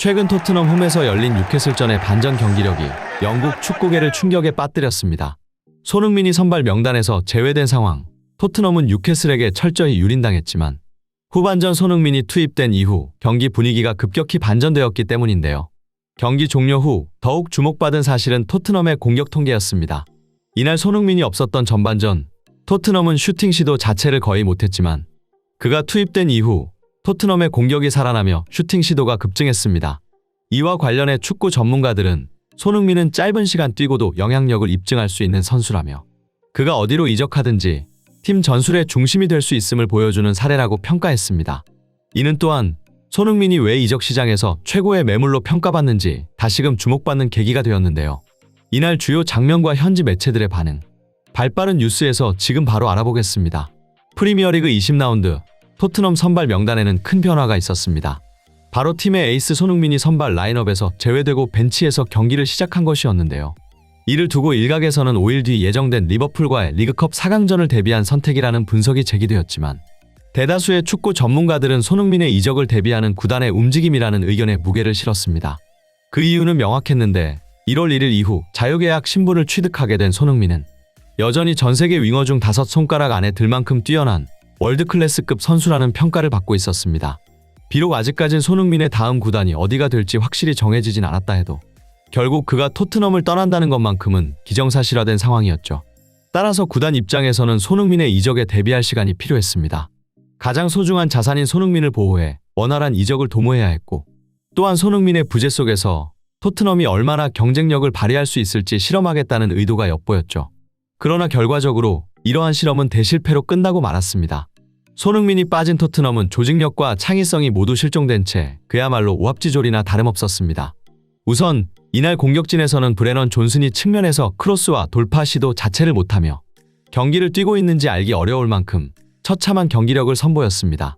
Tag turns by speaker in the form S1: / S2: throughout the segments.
S1: 최근 토트넘 홈에서 열린 뉴캐슬전의 반전 경기력이 영국 축구계를 충격에 빠뜨렸습니다. 손흥민이 선발 명단에서 제외된 상황, 토트넘은 뉴캐슬에게 철저히 유린당했지만 후반전 손흥민이 투입된 이후 경기 분위기가 급격히 반전되었기 때문인데요. 경기 종료 후 더욱 주목받은 사실은 토트넘의 공격 통계였습니다. 이날 손흥민이 없었던 전반전, 토트넘은 슈팅 시도 자체를 거의 못했지만 그가 투입된 이후 토트넘의 공격이 살아나며 슈팅 시도가 급증했습니다. 이와 관련해 축구 전문가들은 손흥민은 짧은 시간 뛰고도 영향력을 입증할 수 있는 선수라며 그가 어디로 이적하든지 팀 전술의 중심이 될 수 있음을 보여주는 사례라고 평가했습니다. 이는 또한 손흥민이 왜 이적 시장에서 최고의 매물로 평가받는지 다시금 주목받는 계기가 되었는데요. 이날 주요 장면과 현지 매체들의 반응, 발빠른 뉴스에서 지금 바로 알아보겠습니다. 프리미어리그 20라운드 토트넘 선발 명단에는 큰 변화가 있었습니다. 바로 팀의 에이스 손흥민이 선발 라인업에서 제외되고 벤치에서 경기를 시작한 것이었는데요. 이를 두고 일각에서는 5일 뒤 예정된 리버풀과의 리그컵 4강전을 대비한 선택이라는 분석이 제기되었지만 대다수의 축구 전문가들은 손흥민의 이적을 대비하는 구단의 움직임이라는 의견에 무게를 실었습니다. 그 이유는 명확했는데 1월 1일 이후 자유계약 신분을 취득하게 된 손흥민은 여전히 전세계 윙어 중 5손가락 안에 들 만큼 뛰어난 월드클래스급 선수라는 평가를 받고 있었습니다. 비록 아직까진 손흥민의 다음 구단이 어디가 될지 확실히 정해지진 않았다 해도 결국 그가 토트넘을 떠난다는 것만큼은 기정사실화된 상황이었죠. 따라서 구단 입장에서는 손흥민의 이적에 대비할 시간이 필요했습니다. 가장 소중한 자산인 손흥민을 보호해 원활한 이적을 도모해야 했고 또한 손흥민의 부재 속에서 토트넘이 얼마나 경쟁력을 발휘할 수 있을지 실험하겠다는 의도가 엿보였죠. 그러나 결과적으로 이러한 실험은 대실패로 끝나고 말았습니다. 손흥민이 빠진 토트넘은 조직력과 창의성이 모두 실종된 채 그야말로 오합지졸이나 다름없었습니다. 우선 이날 공격진에서는 브레넌 존슨이 측면에서 크로스와 돌파 시도 자체를 못하며 경기를 뛰고 있는지 알기 어려울 만큼 처참한 경기력을 선보였습니다.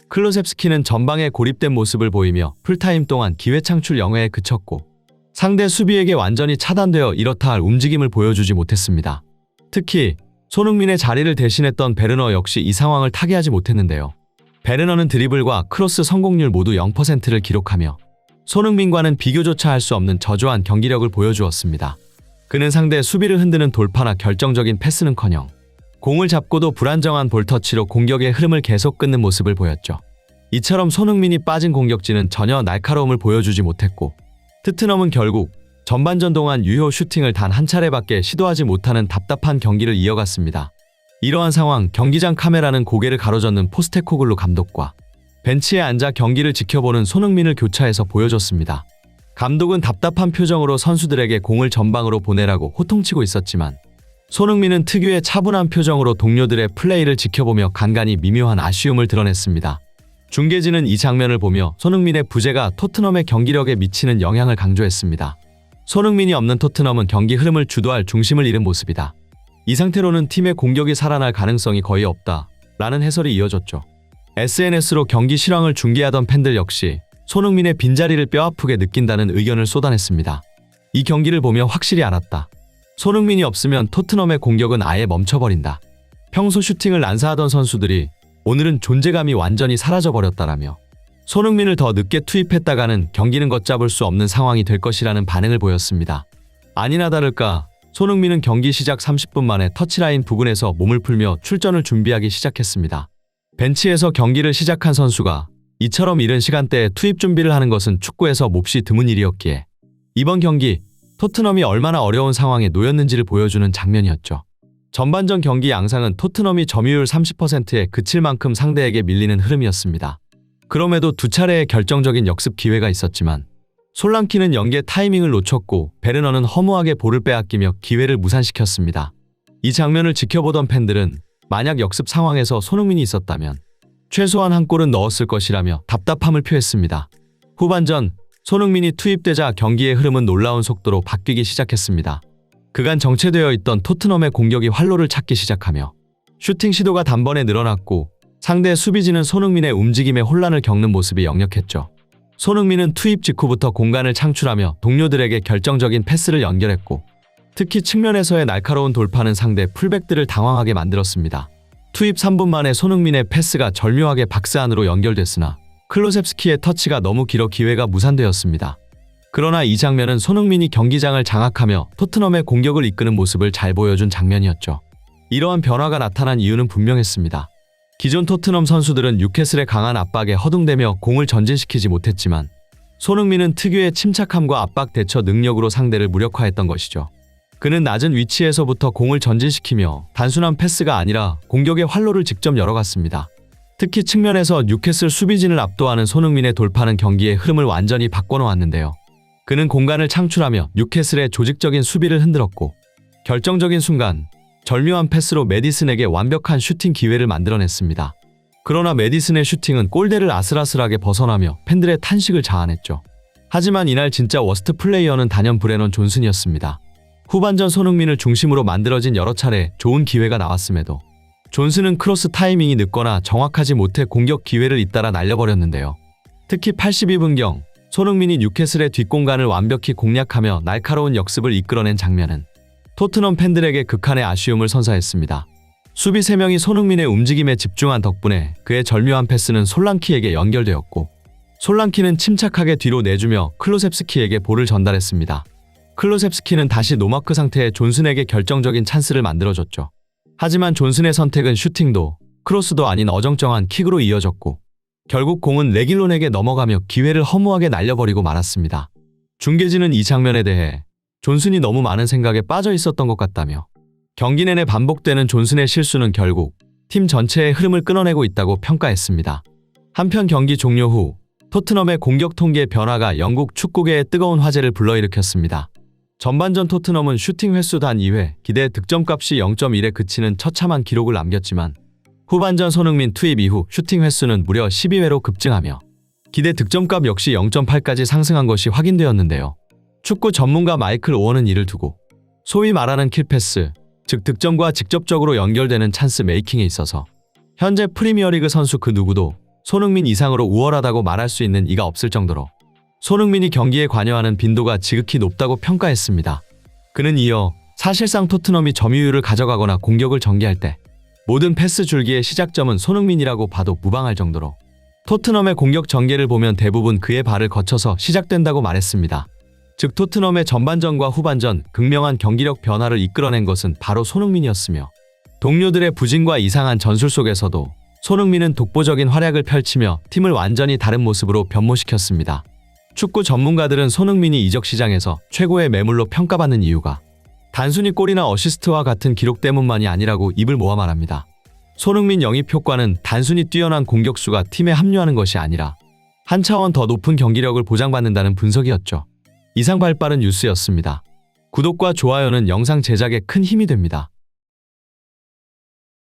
S1: 클로셉스키는 전방에 고립된 모습을 보이며 풀타임 동안 기회 창출 0회에 그쳤고 상대 수비에게 완전히 차단되어 이렇다 할 움직임을 보여주지 못했습니다. 특히 손흥민의 자리를 대신했던 베르너 역시 이 상황을 타개하지 못했는데요. 베르너는 드리블과 크로스 성공률 모두 0%를 기록하며 손흥민과는 비교조차 할 수 없는 저조한 경기력을 보여주었습니다. 그는 상대 수비를 흔드는 돌파나 결정적인 패스는커녕 공을 잡고도 불안정한 볼터치로 공격의 흐름을 계속 끊는 모습을 보였죠. 이처럼 손흥민이 빠진 공격진은 전혀 날카로움을 보여주지 못했고 토트넘은 결국 전반전 동안 유효 슈팅을 단 한 차례밖에 시도하지 못하는 답답한 경기를 이어갔습니다. 이러한 상황, 경기장 카메라는 고개를 가로젓는 포스테코글루 감독과 벤치에 앉아 경기를 지켜보는 손흥민을 교차해서 보여줬습니다. 감독은 답답한 표정으로 선수들에게 공을 전방으로 보내라고 호통치고 있었지만 손흥민은 특유의 차분한 표정으로 동료들의 플레이를 지켜보며 간간히 미묘한 아쉬움을 드러냈습니다. 중계진은 이 장면을 보며 손흥민의 부재가 토트넘의 경기력에 미치는 영향을 강조했습니다. 손흥민이 없는 토트넘은 경기 흐름을 주도할 중심을 잃은 모습이다. 이 상태로는 팀의 공격이 살아날 가능성이 거의 없다. 라는 해설이 이어졌죠. SNS로 경기 실황을 중계하던 팬들 역시 손흥민의 빈자리를 뼈아프게 느낀다는 의견을 쏟아냈습니다. 이 경기를 보며 확실히 알았다. 손흥민이 없으면 토트넘의 공격은 아예 멈춰버린다. 평소 슈팅을 난사하던 선수들이 오늘은 존재감이 완전히 사라져버렸다라며 손흥민을 더 늦게 투입했다가는 경기는 걷잡을 수 없는 상황이 될 것이라는 반응을 보였습니다. 아니나 다를까 손흥민은 경기 시작 30분 만에 터치라인 부근에서 몸을 풀며 출전을 준비하기 시작했습니다. 벤치에서 경기를 시작한 선수가 이처럼 이른 시간대에 투입 준비를 하는 것은 축구에서 몹시 드문 일이었기에 이번 경기 토트넘이 얼마나 어려운 상황에 놓였는지를 보여주는 장면이었죠. 전반전 경기 양상은 토트넘이 점유율 30%에 그칠 만큼 상대에게 밀리는 흐름이었습니다. 그럼에도 두 차례의 결정적인 역습 기회가 있었지만 솔랑키는 연계 타이밍을 놓쳤고 베르너는 허무하게 볼을 빼앗기며 기회를 무산시켰습니다. 이 장면을 지켜보던 팬들은 만약 역습 상황에서 손흥민이 있었다면 최소한 한 골은 넣었을 것이라며 답답함을 표했습니다. 후반전 손흥민이 투입되자 경기의 흐름은 놀라운 속도로 바뀌기 시작했습니다. 그간 정체되어 있던 토트넘의 공격이 활로를 찾기 시작하며 슈팅 시도가 단번에 늘어났고 상대 수비진은 손흥민의 움직임에 혼란을 겪는 모습이 역력했죠. 손흥민은 투입 직후부터 공간을 창출하며 동료들에게 결정적인 패스를 연결했고 특히 측면에서의 날카로운 돌파는 상대 풀백들을 당황하게 만들었습니다. 투입 3분 만에 손흥민의 패스가 절묘하게 박스 안으로 연결됐으나 클로셉스키의 터치가 너무 길어 기회가 무산되었습니다. 그러나 이 장면은 손흥민이 경기장을 장악하며 토트넘의 공격을 이끄는 모습을 잘 보여준 장면이었죠. 이러한 변화가 나타난 이유는 분명했습니다. 기존 토트넘 선수들은 뉴캐슬의 강한 압박에 허둥대며 공을 전진시키지 못했지만 손흥민은 특유의 침착함과 압박 대처 능력으로 상대를 무력화했던 것이죠. 그는 낮은 위치에서부터 공을 전진시키며 단순한 패스가 아니라 공격의 활로를 직접 열어갔습니다. 특히 측면에서 뉴캐슬 수비진을 압도하는 손흥민의 돌파는 경기의 흐름을 완전히 바꿔놓았는데요. 그는 공간을 창출하며 뉴캐슬의 조직적인 수비를 흔들었고 결정적인 순간 절묘한 패스로 메디슨에게 완벽한 슈팅 기회를 만들어냈습니다. 그러나 메디슨의 슈팅은 골대를 아슬아슬하게 벗어나며 팬들의 탄식을 자아냈죠. 하지만 이날 진짜 워스트 플레이어는 단연 브레넌 존슨이었습니다. 후반전 손흥민을 중심으로 만들어진 여러 차례 좋은 기회가 나왔음에도 존슨은 크로스 타이밍이 늦거나 정확하지 못해 공격 기회를 잇따라 날려버렸는데요. 특히 82분경 손흥민이 뉴캐슬의 뒷공간을 완벽히 공략하며 날카로운 역습을 이끌어낸 장면은 토트넘 팬들에게 극한의 아쉬움을 선사했습니다. 수비 3명이 손흥민의 움직임에 집중한 덕분에 그의 절묘한 패스는 솔랑키에게 연결되었고 솔랑키는 침착하게 뒤로 내주며 클로셉스키에게 볼을 전달했습니다. 클로셉스키는 다시 노마크 상태의 존슨에게 결정적인 찬스를 만들어줬죠. 하지만 존슨의 선택은 슈팅도 크로스도 아닌 어정쩡한 킥으로 이어졌고 결국 공은 레길론에게 넘어가며 기회를 허무하게 날려버리고 말았습니다. 중계진은 이 장면에 대해 존슨이 너무 많은 생각에 빠져 있었던 것 같다며 경기 내내 반복되는 존슨의 실수는 결국 팀 전체의 흐름을 끊어내고 있다고 평가했습니다. 한편 경기 종료 후 토트넘의 공격 통계 변화가 영국 축구계에 뜨거운 화제를 불러일으켰습니다. 전반전 토트넘은 슈팅 횟수 단 2회, 기대 득점값이 0.1에 그치는 처참한 기록을 남겼지만 후반전 손흥민 투입 이후 슈팅 횟수는 무려 12회로 급증하며 기대 득점값 역시 0.8까지 상승한 것이 확인되었는데요. 축구 전문가 마이클 오원은 이를 두고 소위 말하는 킬패스, 즉 득점과 직접적으로 연결되는 찬스 메이킹에 있어서 현재 프리미어리그 선수 그 누구도 손흥민 이상으로 우월하다고 말할 수 있는 이가 없을 정도로 손흥민이 경기에 관여하는 빈도가 지극히 높다고 평가했습니다. 그는 이어 사실상 토트넘이 점유율을 가져가거나 공격을 전개할 때 모든 패스 줄기의 시작점은 손흥민이라고 봐도 무방할 정도로 토트넘의 공격 전개를 보면 대부분 그의 발을 거쳐서 시작된다고 말했습니다. 즉 토트넘의 전반전과 후반전 극명한 경기력 변화를 이끌어낸 것은 바로 손흥민이었으며 동료들의 부진과 이상한 전술 속에서도 손흥민은 독보적인 활약을 펼치며 팀을 완전히 다른 모습으로 변모시켰습니다. 축구 전문가들은 손흥민이 이적 시장에서 최고의 매물로 평가받는 이유가 단순히 골이나 어시스트와 같은 기록 때문만이 아니라고 입을 모아 말합니다. 손흥민 영입 효과는 단순히 뛰어난 공격수가 팀에 합류하는 것이 아니라 한 차원 더 높은 경기력을 보장받는다는 분석이었죠. 이상 발빠른 뉴스였습니다. 구독과 좋아요는 영상 제작에 큰 힘이 됩니다.